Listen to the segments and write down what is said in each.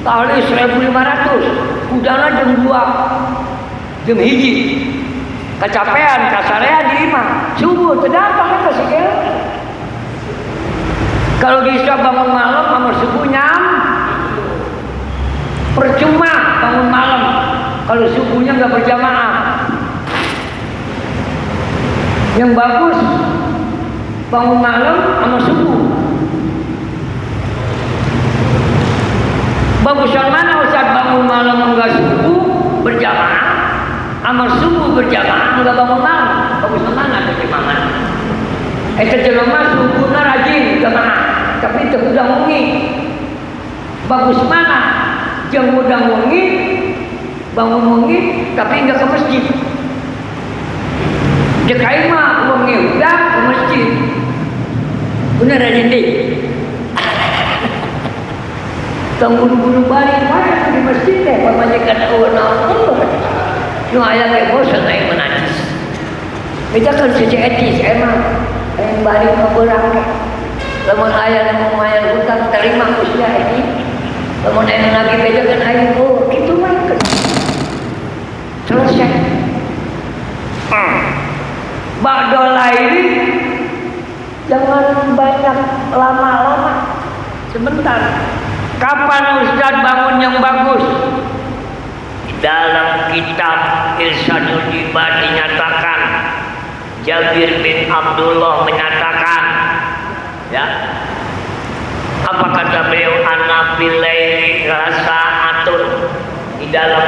kali 1500 udahlah jam 2 jam hiji kecapean kasarean di imah subuh terdampang ke sikil kalau bisa bangun malam amar subuh nyam percuma bangun malam kalau subuhnya nggak berjamaah. Yang bagus bangun malam sama subuh. Bagusan mana Ustaz bangun malam enggak subuh berjamaah, sama subuh berjamaah enggak bangun malam? Bagusan mana bagaimana? Jelema subuhna rajin jamaah, tapi teu udah wengi. Bagus mana? Jeung udah wengi, bangun wengi tapi enggak ke masjid. Dekai mah wengi udah ke masjid. Bener rajin deh. Tong buru-buru balik mana di masjid teh pamajikan naon nu aya teh bosan aing menajis. Beda kan sisi etis emang aing balik ka beurang teh. Lamun aya nu mayan hutang terima kusya etis. Lamun aing lagi bejakeun aing kitu mah selesai. Ba'da laili jangan banyak lama-lama. Sebentar. Kapan Ustaz bangun yang bagus? Dalam kitab Irsyadul Ibad dinyatakan, Jabir bin Abdullah menyatakan, ya, apa kata beliau? Ana bilaili rasa'atun, di dalam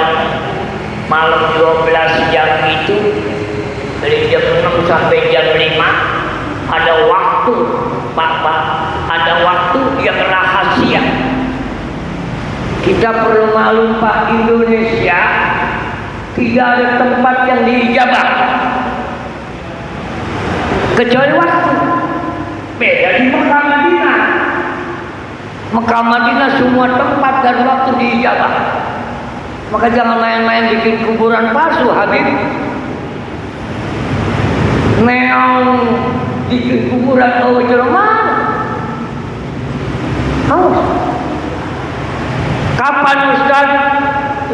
malam 12 jam itu dari jam 6 sampai jam 5 ada waktu, Pak, ada waktu yang rahasia. Kita perlu maklum Pak, Indonesia tidak ada tempat yang diijabah kecuali waktu. Beda di Mekah Madinah. Mekah Madinah semua tempat dan waktu diijabah. Maka jangan main-main bikin kuburan palsu, Habib. Neong bikin kuburan jelema. Kapan Ustaz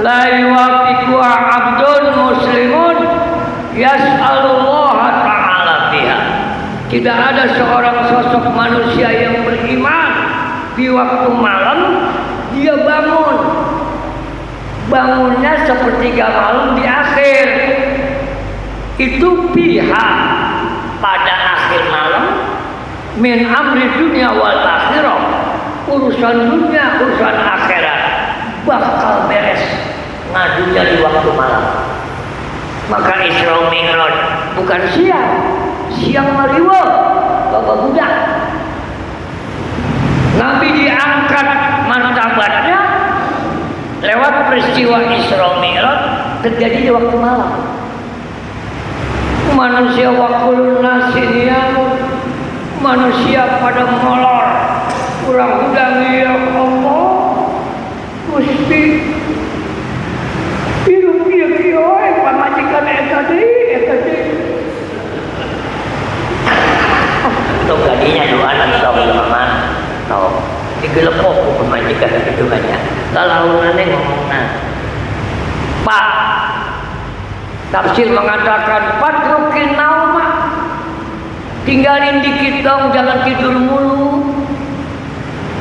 la yuwafiqu abdun muslimun yas'alullah ta'ala biha. Tidak ada seorang sosok manusia yang beriman di waktu malam dia bangun. Bangunnya sepertiga malam di akhir. Itu pihak pada akhir malam min amri dunia wal akhirah. Urusan dunia, urusan akhirat bakal beres ngadunya di waktu malam. Maka Isra Mi'raj bukan siang mariwa bapak budak. Nabi diangkat martabatnya lewat peristiwa Isra Mi'raj terjadi di waktu malam. Manusia wakul nasinian, manusia pada molor kurang udangi ya Allah mesti hidup dia pamajikan ekadi atau gadinya doa atau bagaimana atau digelepok pemajikan itu banyak kalau nanti ngomongnya Pak tafsir mengatakan patrukin nauma tinggalin dikit dong jangan tidur mulu.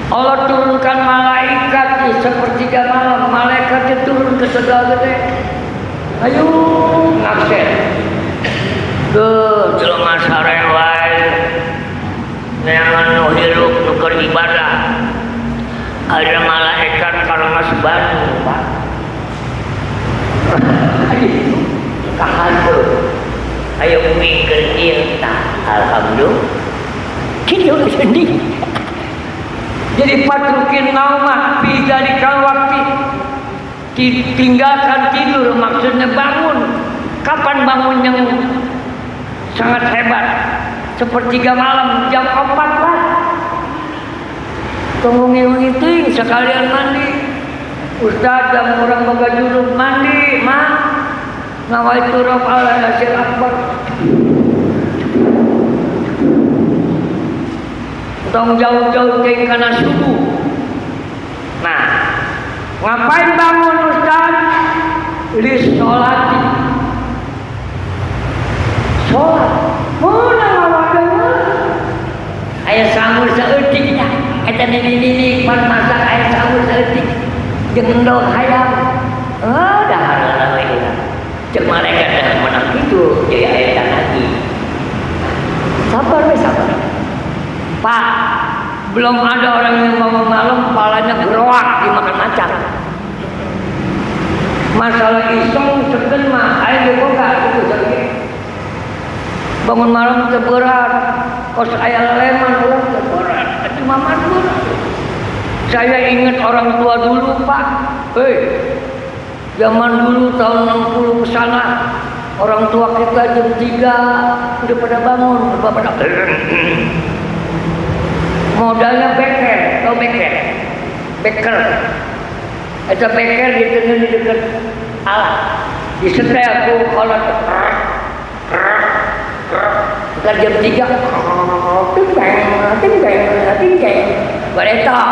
Allah turunkan malaikat di sepertiga malam, malaikatnya turun ke segala gede. Ayo ngakses. Jelema sare wae. Neangan nu hirup nu keur ibadah. Ada malaikat karena Bandung, Pak. Kahantu. Ayo mikir ieu tah. Alhamdulillah. Kitu sendiri. Jadi patrukin naumah bidzalika waktu ditinggalkan tidur maksudnya bangun. Kapan bangun yang sangat hebat? Sepertiga malam jam 4 lah. Kemungi-mungi ting sekalian mandi. Ustaz dan orang boga juruk mandi, mah ngawaitu rob Allah hasil akbar. Tong jauh-jauh ke karena subuh. Nah, Ngapain bangun Ustaz? Lissolati. Sholat. Mana ngawadana? Aya sangur saeutik dah. Eta nini pan masak aya sangur saeutik. Jeung endog hayam. Dahar we urang. Cek malaikat dah menang kitu jadi aya lagi. Sabar we sabar. Pak, belum ada orang yang bangun malam kepalanya geroak dimakan macan. Masalah iseng segen mah aya boga itu sakit. Bangun malam teu berat, kos aya leman urang teu berat, atuh maman berat. Saya ingat orang tua dulu, Pak. Zaman dulu tahun 60 ke sana, orang tua kita jam 3 udah pada bangun, udah pada modalnya beker, tau beker? Beker. Eta beker di dekat alat. Disetel tuh kalau kan jam 3 ting-ting. Bareta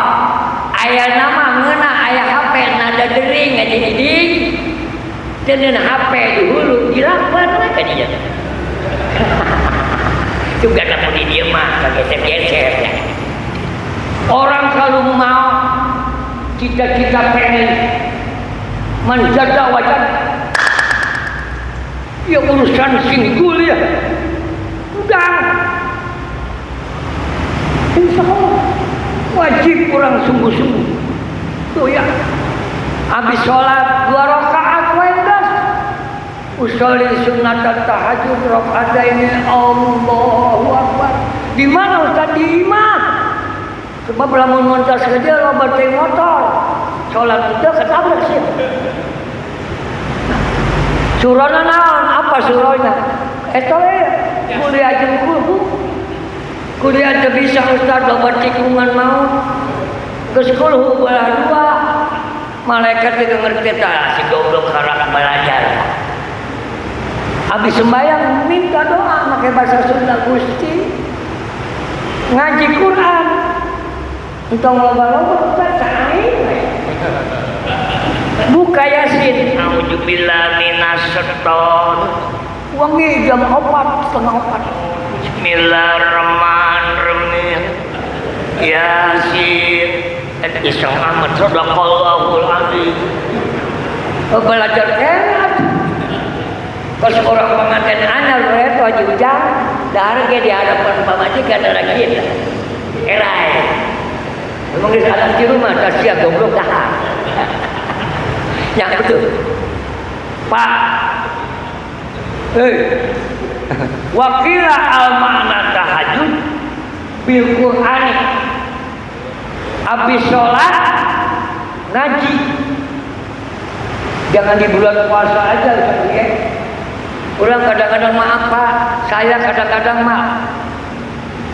aya nama ngeuna aya HP nada dering aja ding. Jeung HP di hulu dilakukan we ka dieu. Juga namun di dieu mah kageser-geser ya. Orang selalu mau cita-cita pengen menjaga wajah. Ya urusan singgul ya. Udah. Insya Allah wajib kurang sungguh-sungguh. Tuh ya. Habis sholat 2 rakaat wendas. Usolli sunnat tahajud rakaataini Allahu Akbar. Di mana Ustaz? Di imam. Sebab lamun montas saja loba teh motor. Sholat itu ketabrak sih. Surana naon? Apa surana? Eta we kuliah jeung guru. Kuliah teu bisa Ustaz loba tikungan maut. Geus kulhu belah 2. Malaikat teh ngerti tah si goblok harap belajar. Habis sembahyang minta doa make bahasa Sunda Gusti. Ngaji Quran. Entong loba-loba Ustaz sae. Buka Yasin. Auzubillahi minasyaiton. Wangi jam 4, setengah 4. Bismillahirrahmanirrahim. Yasin. Iseng amat sadaqallahul azim. Belajar enak. Pas orang pengantin anak itu Haji Ujang, dahar ge di hadapan pamajikan lagi. Erai. Memang di atas di rumah tasya goblok dahar. Ya betul. Pak. Wakila al-ma'na tahajud bil Qur'ani. Habis sholat ngaji. Jangan di bulan puasa aja ya. Orang kadang-kadang mah apa? Saya kadang-kadang mah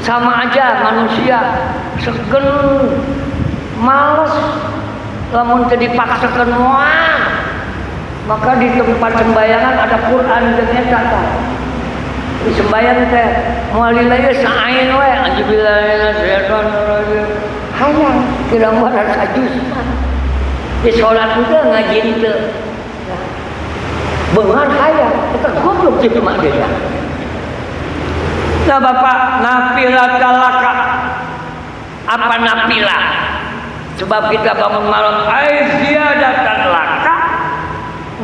sama aja manusia segen males lamun teu dipaksakeun moal. Maka di tempat sembayangan ada Quran jeung eta tah. Di sembayang teh moal lillahi sa'ain we anjubillahi minasyaitonir rajim. Hayang kira-kira sajus. Di salat juga ngaji teu. Beungar hayang, eta goblok jadi mak dia. Nah Bapak, nafilah talaka. Apa nafilah? Sebab kita bangun malam ziyadatan laka.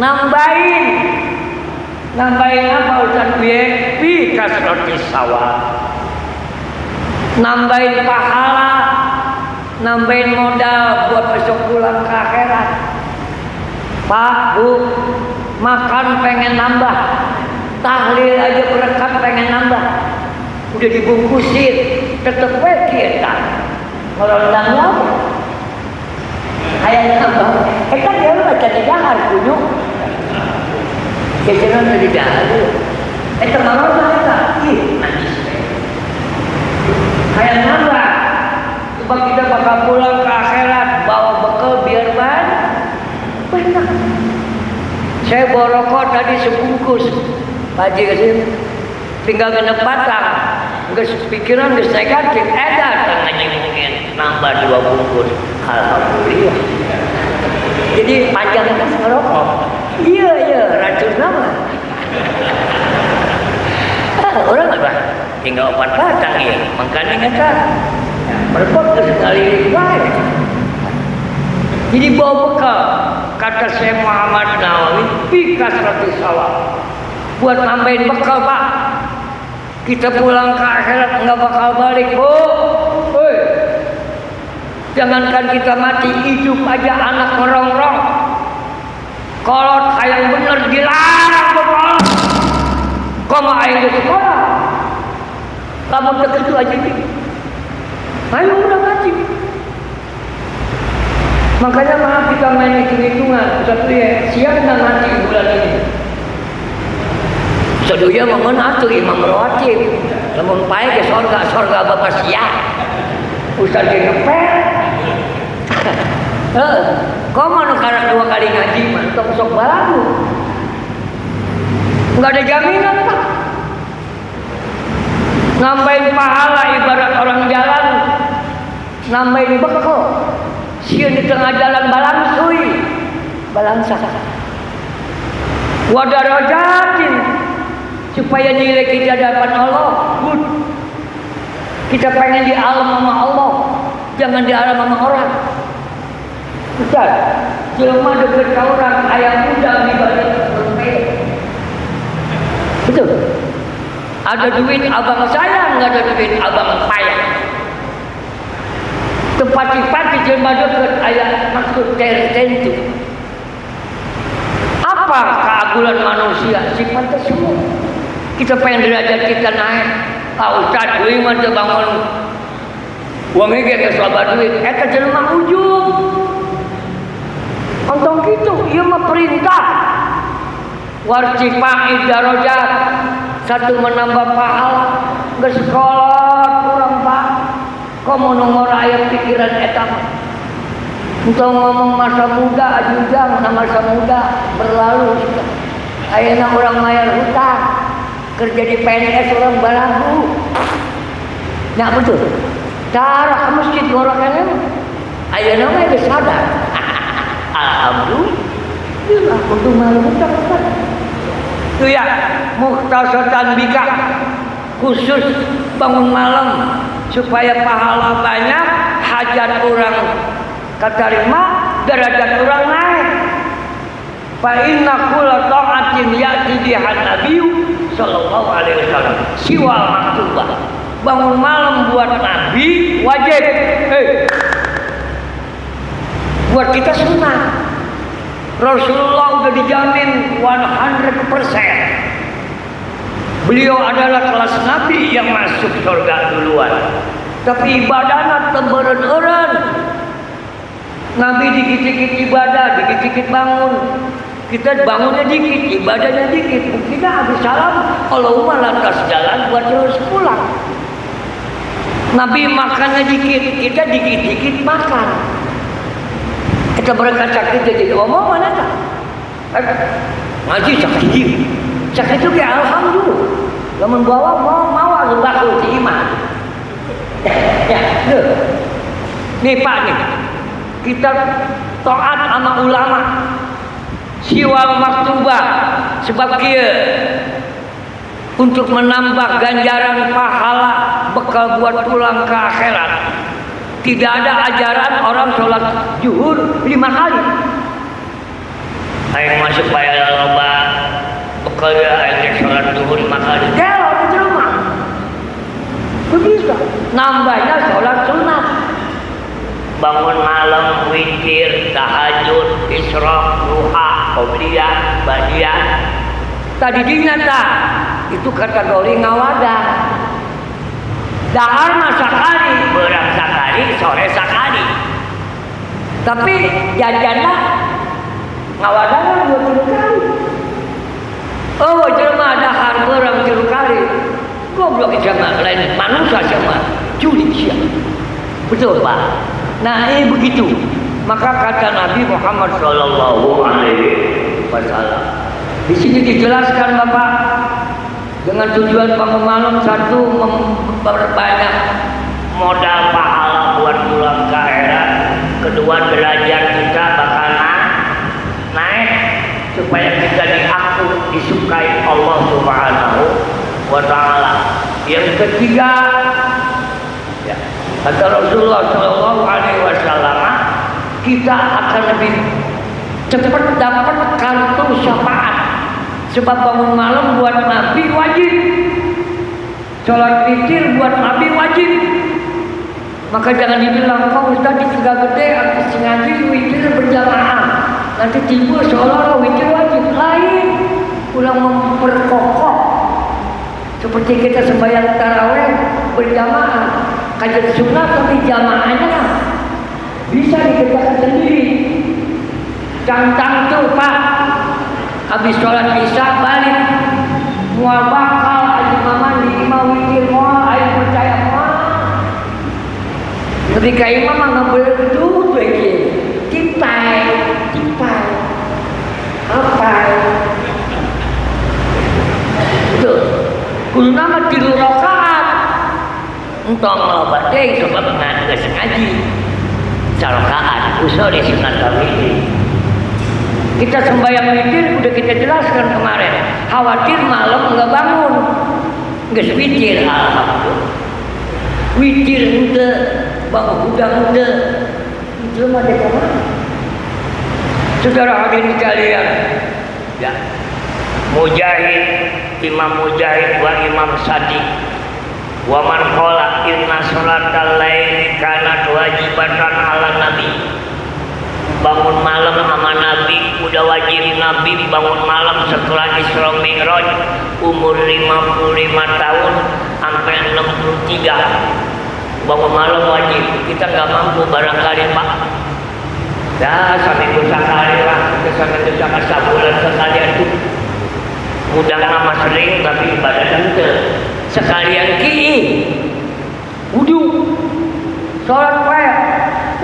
Nambahin apa Ustaz piye? Fi kasratis sawab. Nambahin pahala, nambahin modal buat besok pulang ke akhirat. Pak, Bu, makan pengen nambah, tahlil aja berkat pengen nambah. Udah dibungkusin, tetep we kita. Kalau ndang apa? Hayang nambah. Kan dia baca di dahar kudu. Kejenan di dahar. Teman mana? Ih, najis. Hayang nambah. Sebab kita bakal pulang ke akhirat bawa bekal biar banyak. Saya bawa rokok tadi sebungkus. Pak Haji kesini tinggal genep batang. Geus pikiran geus negatif, datang ngaji mungkin nambah 2 bungkus. Alhamdulillah. jadi panjang kan ngerokok. Iya racun nama. Orang apa? Tinggal 4 batang ya. Makanya kata berpot sekali baik. Jadi bawa bekal. Kata Syekh Muhammad Nawawi, pikas roti sawah. Buat nambahin bekal Pak. Kita pulang ke akhirat nggak bakal balik, Bu. Woi. Jangankan kita mati, hidup aja anak merongrong. Kolot ayam bener dilarang berkolot. Koma ayam di sekolah. Kamu deket itu aja nih. Ayo udah ngaji. Makanya maaf kita main hitung-hitungan. Satu ya, siap nggak ngaji bulan ini? Seduya mohon atur imam rawatib. Namun pakai ke sorga bapak siap. Ustaz ngepel. Kau mau karena 2 kali ngaji mantap sok baru. Enggak ada jaminan Pak. Nambahin pahala ibarat orang jalan, nambahin bekal. Sieun di tengah jalan balangsa. Wadarajatin supaya nilai kita dapat Allah. Good. Kita pengen di alam sama Allah, jangan di alam sama orang. Ustaz, jelema deket ka orang aya udang di balik dompet. Betul. Ada duit abang saya, enggak ada duit abang payah. Tempat-tempat jelema deket aya maksud tertentu. Apa keagungan manusia? Sifatnya semua. Kita pengen derajat kita naik. Pak Ustaz, duit mah teu bangun. Uang ge geus loba duit, eta jelema ujung. Ontong gitu, ieu mah perintah. Warcipang darajat, satu menambah pahala, geus kolot kurang Pak. Komo nomor aya pikiran eta mah. Untuk ngomong masa muda ajujang, masa muda berlalu. Ayeuna orang mayar hutang, kerja di PNS orang balagu. Nah betul. Cara ke masjid gorokannya, ayeuna mah geus sadar. Alhamdulillah untuk malu hutang. Itu ya, mukhtasatan bika khusus bangun malam supaya pahala banyak, hajat orang katarima, derajat orang naik. Fa inna kulla ta'atin ya'ti biha nabiyyu sallallahu alaihi wasallam siwal maktubah. Bangun malam buat nabi wajib. Buat kita sunnah. Rasulullah udah dijamin 100%. Beliau adalah kelas nabi yang masuk surga duluan. Tapi ibadahnya temberen-eren. Nabi dikit-dikit ibadah, dikit-dikit bangun. Kita bangunnya dikit, ibadahnya dikit. Kita habis salam, Allahumma lantas jalan buat terus pulang. Nabi makannya dikit, kita dikit-dikit makan. Kita berkaca kita jadi omong mana tak? Ngaji cak itu kayak alhamdulillah. Lamun bawa mau aku bakul si iman. Ya, nih Pak nih, kita taat sama ulama. Siwal maktubah sebab kia untuk menambah ganjaran pahala bekal buat pulang ke akhirat. Tidak ada ajaran orang sholat zuhur 5 kali. Ayo masuk bayar loba bekal ya ayo sholat zuhur 5 kali. Kalau di rumah begitu. Nambahnya sholat sunat. Bangun malam, witir, tahajud, isyraq, duha, qobliyah, ba'diyah. Tadi dinyata itu kategori ngawadah. Dahar sakali, berang sakali, sore sakali. Tapi janjana ngawadah 20 kali. Oh, jelema dahar berang 3 kali. Goblok jelema lain manusia sama juli siap. Betul Pak. Nah ini begitu. Maka kata Nabi Muhammad Sallallahu Alaihi Wasallam. Di sini dijelaskan Bapak dengan tujuan bangun malam satu memperbanyak modal pahala buat pulang ke akhirat. Kedua derajat kita bakal Subhanahu wa ta'ala. Yang ketiga, ya, kata Rasulullah Shallallahu Alaihi Wasallam, kita akan lebih cepat dapat kartu syafaat. Sebab bangun malam buat Nabi wajib, sholat witir buat Nabi wajib. Maka jangan dibilang kau Ustaz di Tegal Gede habis ngaji witir berjamaah, nanti timbul seolah-olah witir wajib. Lain, kurang memperkokoh. Seperti kita sembahyang tarawih berjamaah, kajian sunnah tapi jamaahnya bisa dikerjakan sendiri. Cantang tuh Pak, habis sholat isya balik, mual bakal aja mama di imam witir mual, ayo percaya mual. Ketika imam ngambil itu lagi, tipai, apa? Itu, kudu nama 3 rakaat. Entong loba teh sebab geus ngaji. Sarakaat usul di sunat tarawih. Kita sembahyang witir udah kita jelaskan kemarin. Khawatir malam enggak bangun. Geus witir alhamdulillah. Witir henteu, bangun udang henteu. Itu mah dek mana? Saudara hadirin sekalian. Ya. Mujahid, Imam Mujahid wa Imam Sadiq wa man qala inna sholatal laili kanat wajibatan ala nabi. Bangun malam sama Nabi udah wajib. Nabi bangun malam setelah Isra Mi'raj umur 55 tahun sampai 63. Bangun malam wajib. Kita nggak mampu barangkali Pak. Ya seminggu sekali lah, kita seminggu sekali, sebulan sekali itu. Mudah nama sering tapi ibadah tentu. Sekalian wudu, sholat wae,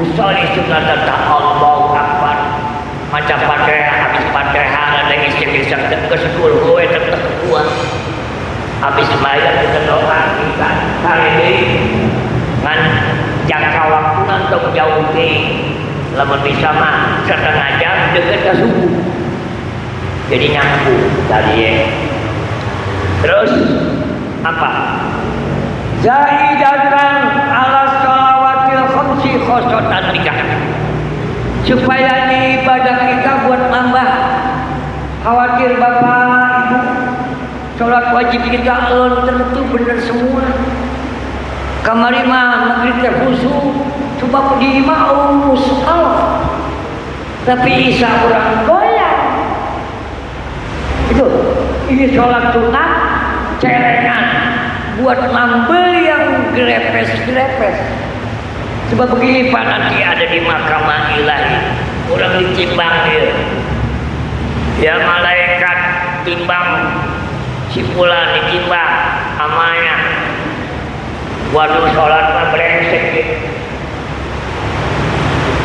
usolli sunat Allahu Akbar. Macam Fatihah, habis Fatihah ada istighfar ke 10 kowe tetep kuat. Habis sembahyang kita doa kita kali deui ngan jangka waktu nantong jauh deui. Lamun bisa mah setengah jam deket ke subuh. Jadi nyambung tadi ya. Terus apa? Zaidatan ala shalawatil khamsi khosotan nikah. Supaya nih ibadah kita buat nambah. Khawatir Bapak Ibu sholat wajib kita alon tentu bener semua. Kamari mah negeri teh khusyuk, coba di imam Allah. Tapi isa orang goyang. Itu, ini sholat sunat celengan buat nambel yang grepes-grepes. Sebab begini Pak, nanti ada di mahkamah ilahi orang ditimbang dia. Ya malaikat timbang si fulan ditimbang amanya. Waduh sholat mah brengsek gitu.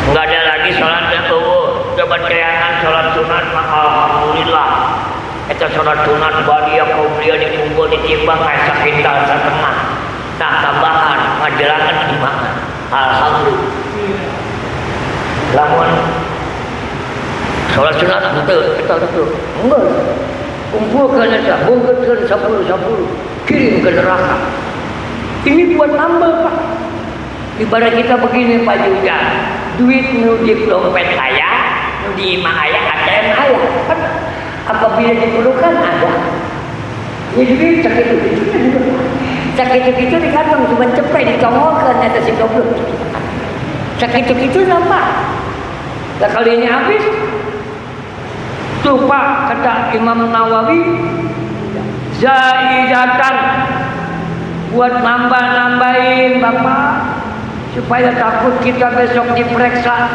Enggak ada lagi sholatnya tuh. Coba celengan sholat sunat mah alhamdulillah. Itu sholat sunat bagi yang kauliah dikumpul ditimbang kayak sekitar setengah. Tak tambahan, majelangan timbangan. Alhamdulillah. Lamun sholat sunat betul, kita betul. Enggak. Kumpulkan aja, bungkuskan 10 kirim ke neraka. Ini buat nambah Pak. Ibarat kita begini Pak juga. Duit nu di dompet saya, nu di imah ayah, ATM ayah. Kan apabila diperlukan ada. Jadi duit sakit itu sakit itu di kantong cuma cepet dicongolkan atas si goblok. Sakit itu nampak. Nah kali ini habis. Tuh Pak kata Imam Nawawi, zaidatan buat nambah-nambahin Bapak supaya takut kita besok diperiksa.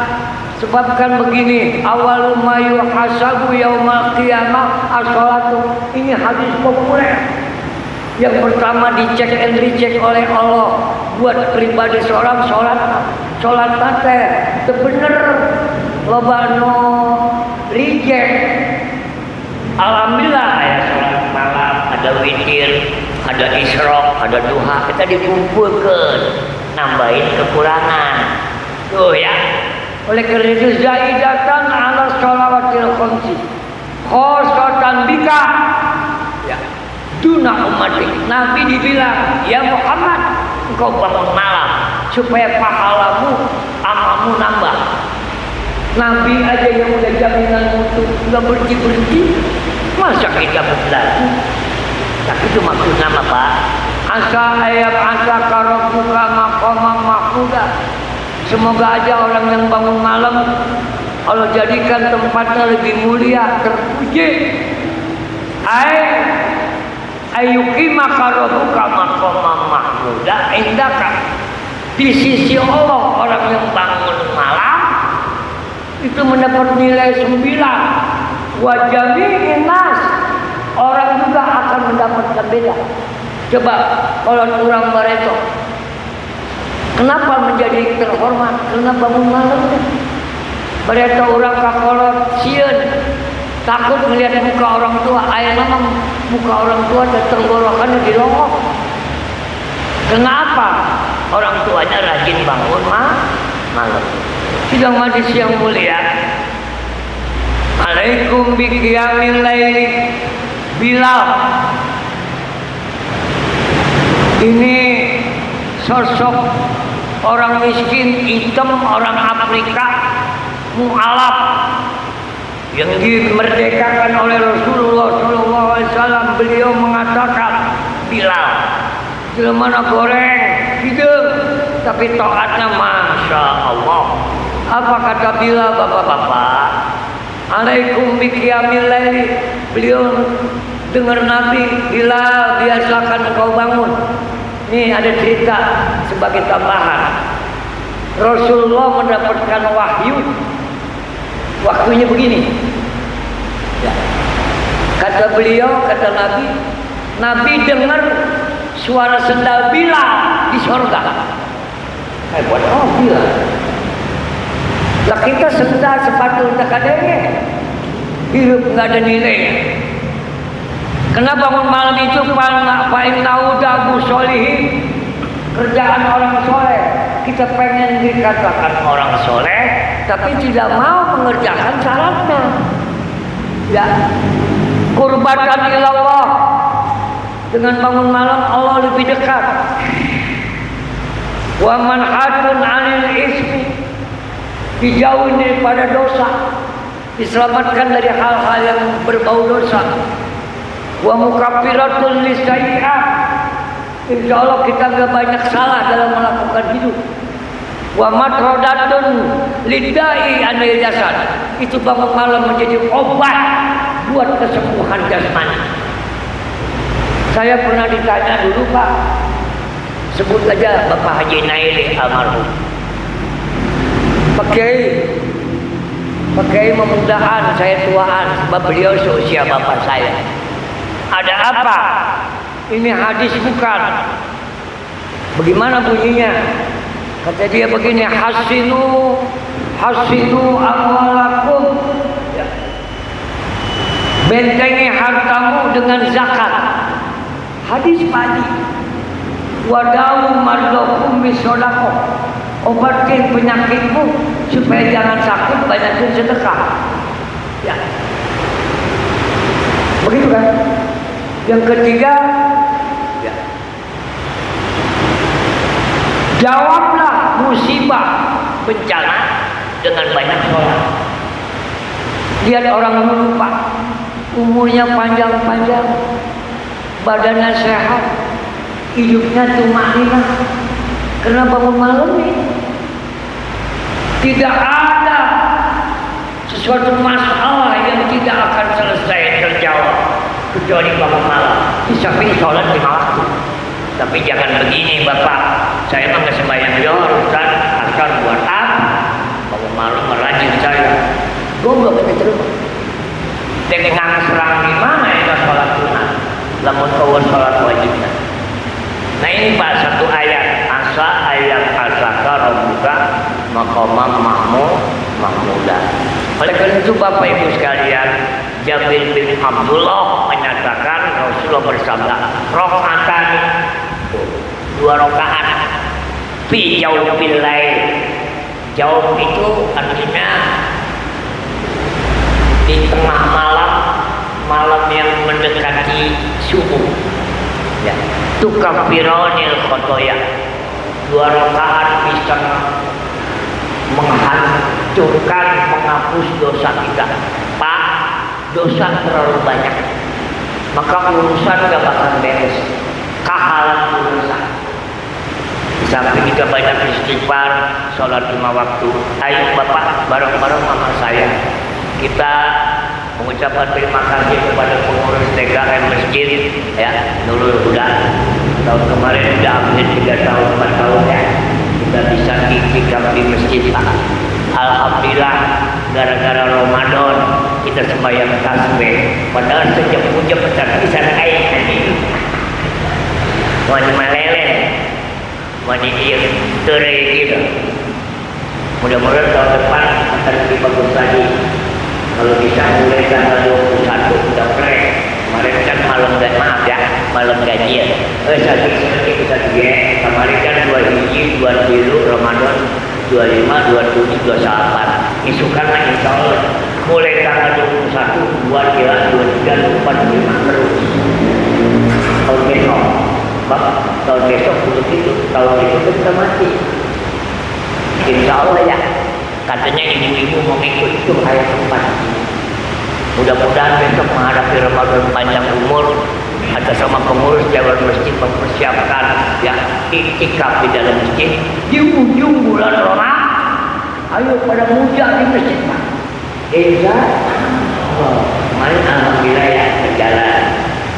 Sebab kan begini, awal ma yuhasabu yaumal qiyamah as-shalatu. Ini hadis populer. Yang pertama dicek and recheck oleh Allah buat pribadi seorang sholat teh bener loba no reject. Alhamdulillah ya sholat malam ada witir, ada isyraq, ada duha, kita dikumpulkan nambahin kekurangan tuh ya. Oleh karena itu zaidatan ala sholawatil khamsi khosotan bika ya. sunnah umatik. Nabi dibilang, ya Muhammad, engkau bangun malam supaya pahalamu, amalmu nambah. Nabi aja yang udah jaminan mutu nggak berhenti, masa kita berlaku? Tapi itu maksud nama Pak. Asa ayat asa karobuka makomang mahmuda. Semoga aja orang yang bangun malam Allah jadikan tempatnya lebih mulia, terpuji. Ayuki makarobuka makomang mahmuda. Indahkan di sisi Allah orang yang bangun malam itu mendapat nilai 9. Wajami nas, orang juga akan mendapatkan beda. Coba kalau orang Bareto, kenapa menjadi terhormat? Karena bangun malam. Bareto orang kakolot sieun, takut melihat muka orang tua. Ayah nama muka orang tua dan tenggorokannya dirongok. Kenapa? Orang tuanya rajin bangun malam. Sidang majlis yang mulia, alaikum biqiyamil laili Bilal. Ini sosok orang miskin hitam, orang Afrika, mu'alaf yang dimerdekakan oleh Rasulullah SAW. Beliau mengatakan, Bilal, jelema goreng hidung tapi taatnya Masya Allah. Apa kata Bilal, bapak-bapak? Alaikum biqiyamil laili. Beliau dengar Nabi, Bilal biasakan engkau bangun. Nih ada cerita sebagai tambahan. Rasulullah mendapatkan wahyu. Waktunya begini. Ya. Kata beliau, kata Nabi, Nabi dengar suara sendal Bilal di sorga. Buat Bilal. Lah kita sendal sepatu dekadenya hidup nggak ada nilainya. Kenapa bangun malam itu paling naudabu solihin, kerjaan orang soleh. Kita pengen dikatakan orang soleh, tapi tidak mau mengerjakan syaratnya. Ya, kurbatan ilallah. Dengan bangun malam Allah lebih dekat. Wa manhatun 'anil ismi, dijauhi daripada dosa, diselamatkan dari hal-hal yang berbau dosa. Wa mukaffiratun lisayyi'at, insya Allah kita gak banyak salah dalam melakukan hidup. Wa matrodatun lidai anil jasad, itu bangun malam menjadi obat buat kesembuhan jasmani. Saya pernah ditanya dulu, Pak, sebut aja Bapak Haji Naili almarhum. Pak Kiai memudahan saya tuaan sebab beliau seusia bapak saya. Ada apa? Ini hadis bukan. Bagaimana bunyinya? Kata dia begini, hasinu amwalakum. Ya. Bentengi hartamu dengan zakat. Hadis pagi. Wadawu mardokum bisodakoh. Obatin penyakitmu supaya jangan sakit, banyakin sedekah. Ya. Begitu kan? Yang ketiga, ya. Jawablah musibah bencana dengan banyak sholat. Lihat orang dulu, Pak, umurnya panjang-panjang, badannya sehat, hidupnya tumanina. Karena bangun malam nih, tidak ada sesuatu masalah yang tidak akan selesai terjawab kecuali bangun malam. Di samping sholat 5 waktu. Tapi jangan begini, Bapak, saya mah nggak sembahyang johor, Ustaz, asal buat apa? Bangun malam merajin saya. Goblok kita terus. Dengan serang di mana ya sholat sunat? Lamun kau sholat wajibnya. Nah ini Pak, satu ayat, ayat asaka rabbuka maqamam mahmuda. Oleh karena itu Bapak Ibu sekalian, Jabir bin Abdullah menyatakan Rasulullah bersabda, rakaatan, 2 rakaat, fi jawfil lail. Jawf itu artinya di tengah malam, malam yang mendekati subuh. Tukaffironil khotoya. 2 rakaat bisa menghancurkan, menghapus dosa kita. Pak, dosa terlalu banyak, maka urusan gak bakal beres. Kahalan urusan. Sampai kita banyak istighfar, sholat 5 waktu. Ayo Bapak, bareng-bareng sama saya kita mengucapkan terima kasih kepada pengurus TKM masjid ya, Nurul Huda. Tahun kemarin udah hampir 3 tahun 4 tahun ya kita bisa iktikaf di masjid Pak. Alhamdulillah, gara-gara Ramadan kita sembahyang tasbih, padahal sejam-jam bisa air ini wani malele wani dia terai gitu. Mudah-mudahan tahun depan akan lebih bagus lagi. Kalau bisa mulai tanggal 21 udah fresh. Kemarin kan malam maaf ya, malam gajian. Satu bisa juga. Kemarin kan 2 hiji, 2 tilu, Ramadan 25, 27, 28. Isukan lah insya Allah. Mulai tanggal 21, 2, 3, 4, 5 terus. Tahun besok, tahun besok begitu. Tahun besok kita mati. Insya Allah ya. Katanya ibu-ibu mau ikut itu ayat 4. Mudah-mudahan besok menghadapi Ramadan panjang umur, atas sama pengurus Dewan Masjid mempersiapkan ya iktikaf di dalam masjid di ujung bulan Ramadan. Ayo pada muja di masjid Pak. Desa. Kemarin alhamdulillah ya berjalan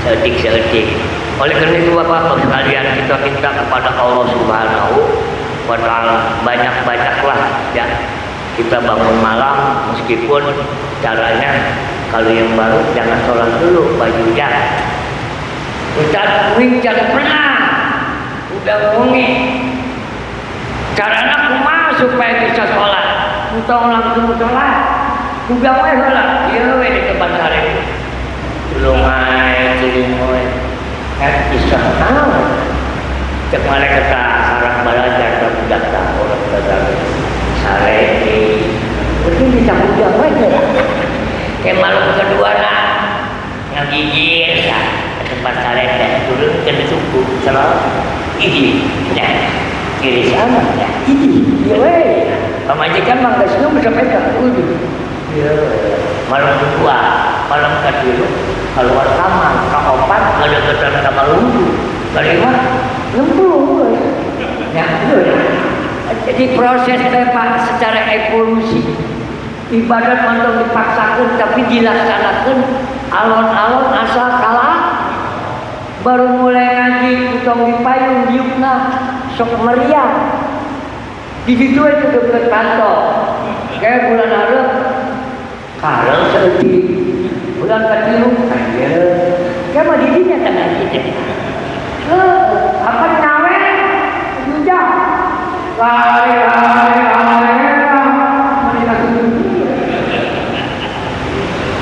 seetik. Oleh karena itu Bapak sekalian, kita minta kepada Allah Subhanahu wa Ta'ala, banyak-banyaklah ya kita bangun malam, meskipun caranya kalau yang baru jangan sholat dulu bajunya. Ustaz Wing jangan pernah udah ngomongin caranya kumaha supaya bisa sholat. Entong langsung sholat udah wae sholat iya wae di tempat hari belum main cilimoy bisa cek mana kata sarang balajar dan budak orang kata sare ini mungkin bisa budak wae ya kayak malam kedua nak ngagigir ya tempat sare dan turun ke suku serap ini ya kiri sama ya ini dia wae pemajikan mangga sinu bisa pegang ya malam kedua malam kedua keluar kamar keopat ada ketan kamar wudhu kelima nyemplung ya jadi proses Pak secara evolusi ibadat mantap dipaksakan tapi dilaksanakan alon-alon asal kalah baru mulai ngaji utang dipayung diukna sok meriah di situ itu dekat kantor kayak bulan Maret kalau sedih bulan ketilu aja kayak mah didinya tengah kita apa nawe juga lari mereka sendiri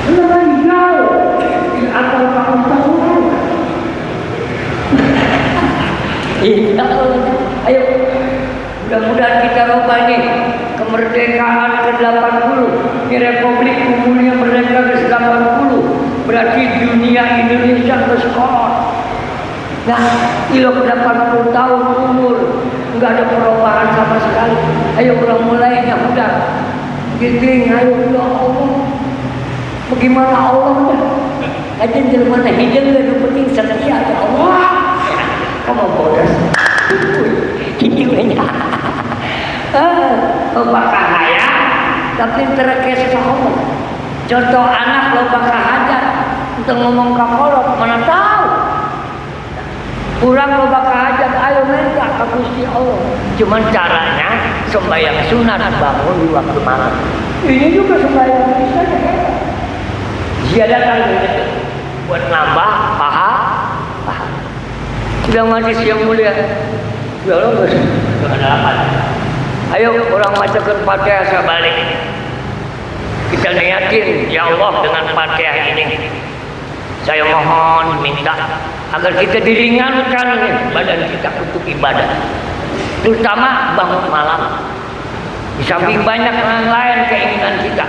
enggak hijau atau kamu tahu ayo mudah-mudahan kita rubah nih kemerdekaan ke-80 ini Republik Umumnya Merdeka ke-80 berarti dunia Indonesia ke-skor. Nah, ilo 80 tahun umur nggak ada perubahan sama sekali. Ayo ulang mulainya udah giting, ayo ya Allah bagaimana Allah aja jelmana hidung gak penting setia ya Allah kamu bodas gitu aja bakal haya tapi terkes Allah contoh anak lo bakal hajat untuk ngomong kakolot mana tahu kurang lo bakal hajat ayo minta ke Gusti Allah cuman caranya sembahyang sunat bangun di waktu malam ini juga sembahyang bisa ziaratan buat nambah paha sudah majlis yang mulia ya Allah ada apa ayo orang macakan Fatihah sabalik kita niatin ya Allah dengan Fatihah ini saya mohon minta agar kita diringankan badan kita untuk ibadah terutama bangun malam di samping banyak yang lain keinginan kita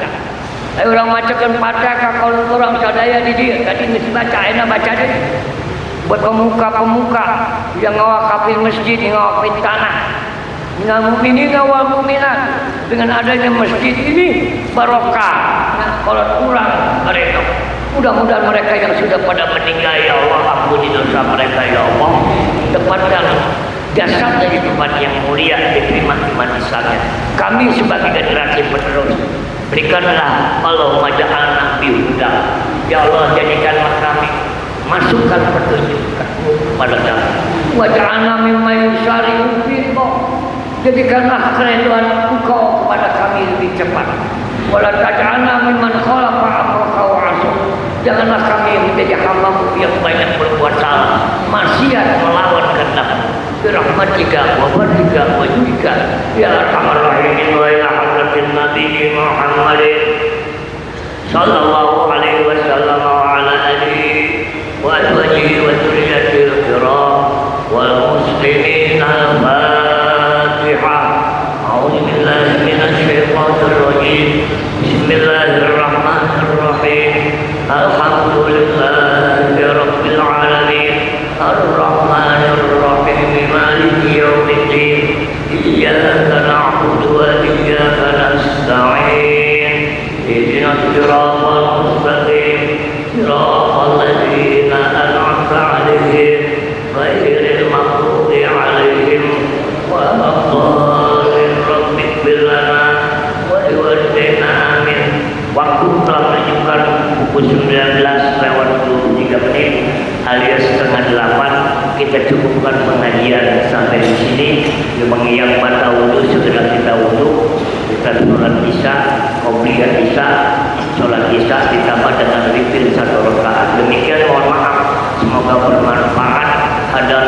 ayo orang macakan Fatihah kalau orang sadaya di dia tadi mesti baca enak baca deh buat pemuka-pemuka yang ngawakafin masjid, ngawakafin tanah. Minal mu'minina wal mu'minat, dengan adanya masjid ini barokah. Nah, kalau kurang mereka, mudah-mudahan mereka yang sudah pada meninggal, ya Allah ampuni dosa mereka, ya Allah. Tempatkan jasad dari tempat yang mulia, diterima iman Islamnya. Kami sebagai generasi penerus, berikanlah Allahumma ja'alna bihuda. Ya Allah, jadikanlah kami, masukkan petunjuk-Mu kepada kami. Wa ja'alna mimman yusari'u fil khairat. Jadikanlah keridhaan Engkau kepada kami lebih cepat. Wala taj'alna mimman khalafa amraka wa 'asya. Janganlah kami menjadi hamba-Mu yang banyak berbuat salah, maksiat melawan kehendak-Mu. Birahmatika wa fadlika wa judika ya arhamar rahimin wa ila hadratin Nabi Muhammad sallallahu alaihi wasallam wa ala alihi wa azwajihi wa dzurriyyatihi al-kiram wal muslimin al-Fatihah. A'udzu billahi minasy syaithanir rajim. Bismillahirrahmanirrahim. Alhamdulillahi rabbil alamin. Ar-Rahmanir Rahim. Maliki yaumiddin. Iyyaka na'budu wa iyyaka nasta'in. Ihdinas siratal mustaqim. Siratal ladzina an'amta 'alaihim ghairil maghdubi 'alaihim waladdallin. Rabbi ighfir lana wa liwalidayna amin. Waktu telah menunjukkan pukul 19:23 alias setengah 8. Kita cukupkan pengajian sampai di sini. Yang batal wudu segera kita wudu. Kita sholat isya, qobliyah isya, sholat isya ditambah dengan witir 1 rakaat. Demikian, mohon maaf. Semoga bermanfaat. Hadal